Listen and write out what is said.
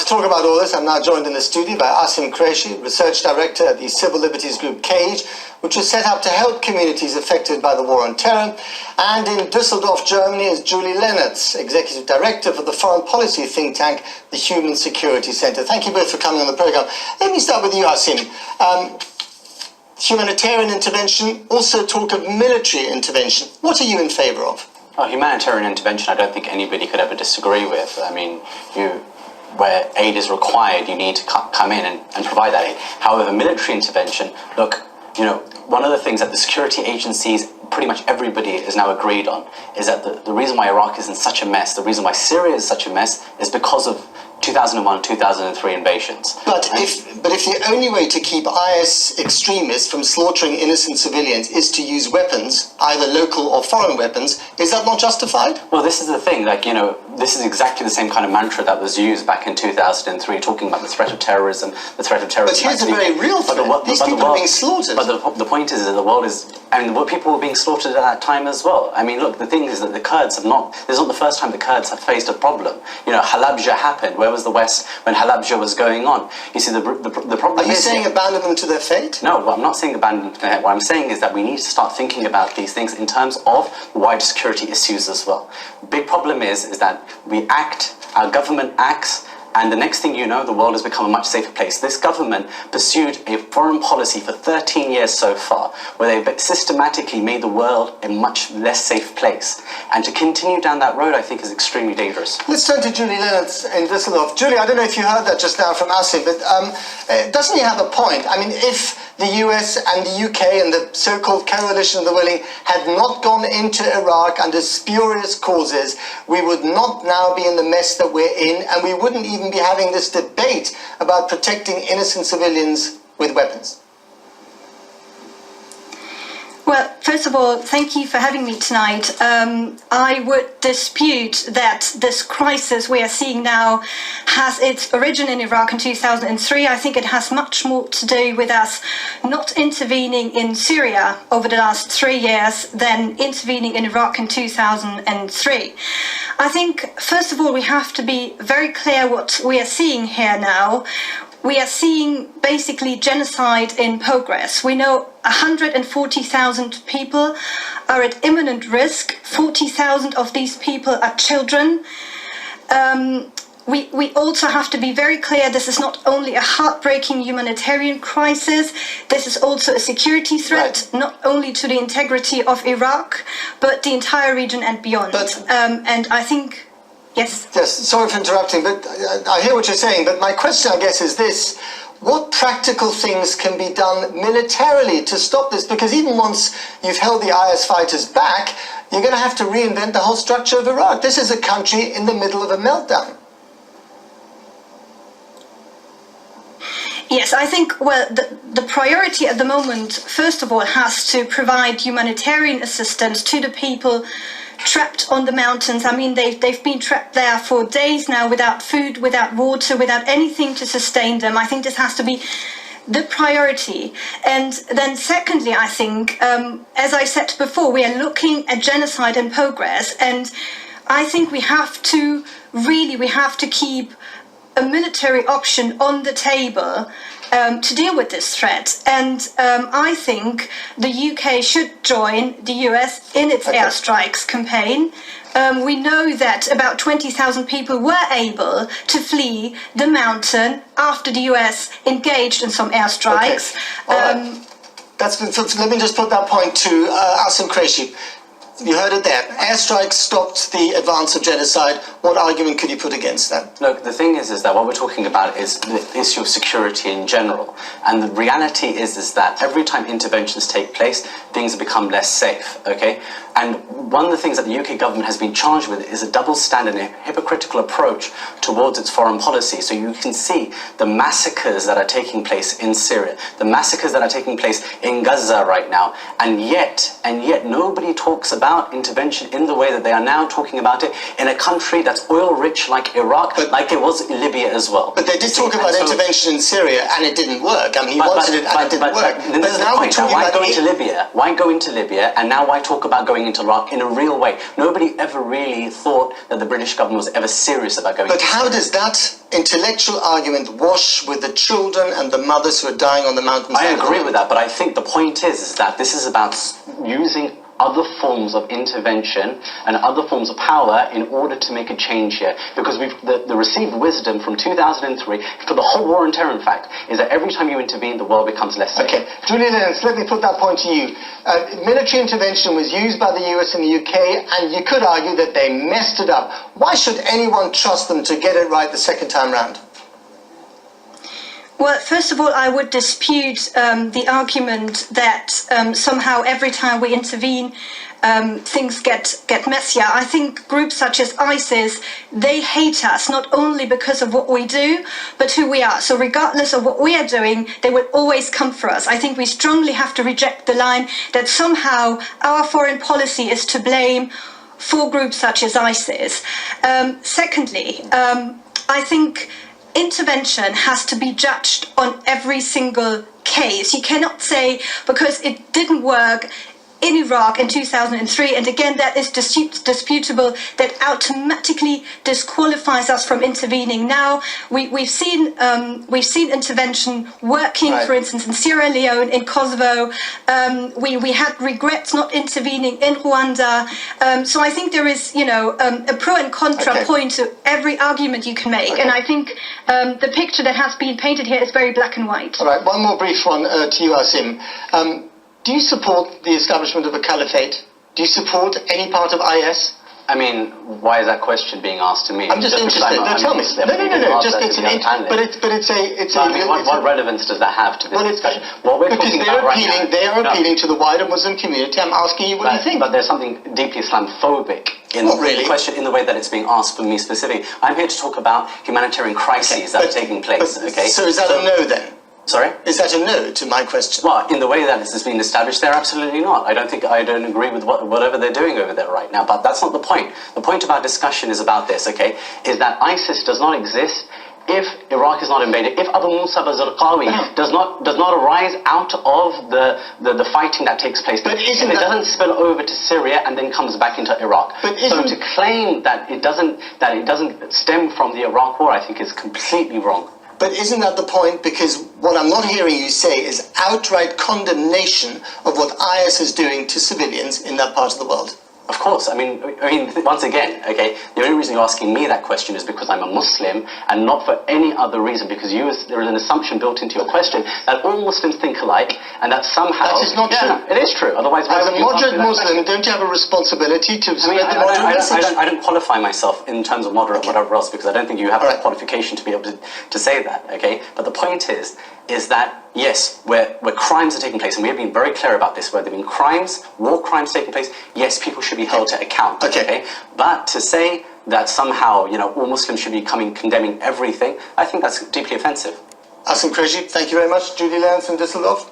talk about all this, I'm now joined in the studio by Asim Qureshi, Research Director at the civil liberties group CAGE, which was set up to help communities affected by the war on terror. And in Düsseldorf, Germany, is Julie Lennertz, Executive Director for the foreign policy think tank, the Human Security Center. Thank you both for coming on the program. Let me start with you, Asim. Humanitarian intervention, also talk of military intervention. What are you in favor of? Oh, humanitarian intervention, I don't think anybody could ever disagree with. I mean, where aid is required, you need to come in and provide that aid. However, military intervention, look, one of the things that the security agencies, pretty much everybody is now agreed on, is that the reason why Iraq is in such a mess, the reason why Syria is such a mess, is because of 2001, 2003 invasions. But if the only way to keep IS extremists from slaughtering innocent civilians is to use weapons, either local or foreign weapons, is that not justified? Well, this is the thing, this is exactly the same kind of mantra that was used back in 2003, talking about the threat of terrorism, But here's a very real threat. These people are being slaughtered. But the point is that the world is, people were being slaughtered at that time as well. I mean, look, the thing is that the Kurds this is not the first time the Kurds have faced a problem. Halabja happened. Where was the West when Halabja was going on? You see, the problem is... Are you saying abandon them to their fate? No, well, I'm not saying abandon them to their fate. What I'm saying is that we need to start thinking about these things in terms of wider security issues as well. Big problem is that we act, our government acts, and the next thing you know, the world has become a much safer place. This government pursued a foreign policy for 13 years so far, where they've systematically made the world a much less safe place. And to continue down that road, I think, is extremely dangerous. Let's turn to Julie Lennertz in Düsseldorf. Julie, I don't know if you heard that just now from Asim, but doesn't he have a point? I mean, if the US and the UK and the so-called coalition of the willing had not gone into Iraq under spurious causes, we would not now be in the mess that we're in, and we wouldn't even be having this debate about protecting innocent civilians with weapons. Well, first of all, thank you for having me tonight. I would dispute that this crisis we are seeing now has its origin in Iraq in 2003. I think it has much more to do with us not intervening in Syria over the last 3 years than intervening in Iraq in 2003. I think, first of all, we have to be very clear what we are seeing here now. We are seeing basically genocide in progress. We know 140,000 people are at imminent risk. 40,000 of these people are children. We also have to be very clear, this is not only a heartbreaking humanitarian crisis, this is also a security threat, right, not only to the integrity of Iraq, but the entire region and beyond. And I think... Yes. Yes, sorry for interrupting, but I hear what you're saying, but my question, I guess, is this. What practical things can be done militarily to stop this? Because even once you've held the IS fighters back, you're going to have to reinvent the whole structure of Iraq. This is a country in the middle of a meltdown. Yes, I think, well, the priority at the moment, first of all, has to provide humanitarian assistance to the people trapped on the mountains. I mean, they've been trapped there for days now without food, without water, without anything to sustain them. I think this has to be the priority. And then secondly, I think, as I said before, we are looking at genocide in progress. And I think we have to keep a military option on the table to deal with this threat. And I think the UK should join the US in its airstrikes campaign. We know that about 20,000 people were able to flee the mountain after the US engaged in some airstrikes. Okay. Let me just put that point to Asim Qureshi. You heard it there. Airstrikes stopped the advance of genocide. What argument could you put against that? Look, the thing is that what we're talking about is the issue of security in general. And the reality is that every time interventions take place, things become less safe, okay? And one of the things that the UK government has been charged with is a double standard and a hypocritical approach towards its foreign policy. So you can see the massacres that are taking place in Syria, the massacres that are taking place in Gaza right now, and yet nobody talks about about intervention in the way that they are now talking about it in a country that's oil-rich like Iraq, like it was Libya as well. But they did talk about intervention in Syria, and it didn't work. I mean, he wanted it, and it didn't work. But now we're talking about going to Libya. Why go into Libya, and now why talk about going into Iraq in a real way? Nobody ever really thought that the British government was ever serious about going. But how does that intellectual argument wash with the children and the mothers who are dying on the mountains? I agree with that, but I think the point is that this is about using other forms of intervention and other forms of power in order to make a change here. Because the received wisdom from 2003 for the whole war on terror, in fact, is that every time you intervene, the world becomes less safe. Okay, Julia Lennox, let me put that point to you. Military intervention was used by the US and the UK, and you could argue that they messed it up. Why should anyone trust them to get it right the second time round? Well, first of all, I would dispute the argument that somehow every time we intervene, things get messier. I think groups such as ISIS, they hate us not only because of what we do, but who we are. So regardless of what we are doing, they will always come for us. I think we strongly have to reject the line that somehow our foreign policy is to blame for groups such as ISIS. Secondly, I think intervention has to be judged on every single case. You cannot say because it didn't work in Iraq in 2003, and again that is disputable, that automatically disqualifies us from intervening. Now we've seen intervention working, right, for instance in Sierra Leone, in Kosovo. We had regrets not intervening in Rwanda. So I think there is, a pro and contra point to every argument you can make, and I think the picture that has been painted here is very black and white. All right, one more brief one to you, Asim. Do you support the establishment of a caliphate? Do you support any part of IS? I mean, why is that question being asked to me? I'm just interested. Tell me. No. Just it's what relevance does that have to this discussion? What we're talking about right now, they are appealing to the wider Muslim community. I'm asking you what you think. But there's something deeply Islamophobic in the question, in the way that it's being asked for me specifically. I'm here to talk about humanitarian crises that are taking place. So is that a no then? Sorry? Is that a no to my question? Well, in the way that this has been established, they're absolutely not. I don't agree with whatever they're doing over there right now, but that's not the point. The point of our discussion is about this, is that ISIS does not exist if Iraq is not invaded, if Abu Musa al-Zarqawi does not arise out of the fighting that takes place, but it doesn't spill over to Syria and then comes back into Iraq. So to claim that it doesn't stem from the Iraq war, I think is completely wrong. But isn't that the point? Because what I'm not hearing you say is outright condemnation of what IS is doing to civilians in that part of the world. Of course. I mean, once again, the only reason you're asking me that question is because I'm a Muslim and not for any other reason, because there is an assumption built into your question that all Muslims think alike and that somehow... That is not true. It is true. Otherwise, as a moderate Muslim, don't you have a responsibility to spread the moderate message? I don't qualify myself in terms of moderate whatever else, because I don't think you have that qualification to be able to say that, But the point is that, yes, where crimes are taking place, and we have been very clear about this, where there have been crimes, war crimes taking place, yes, people should be held to account, But to say that somehow, all Muslims should be condemning everything, I think that's deeply offensive. Asim Qureshi, thank you very much. Judy Lennox from Düsseldorf.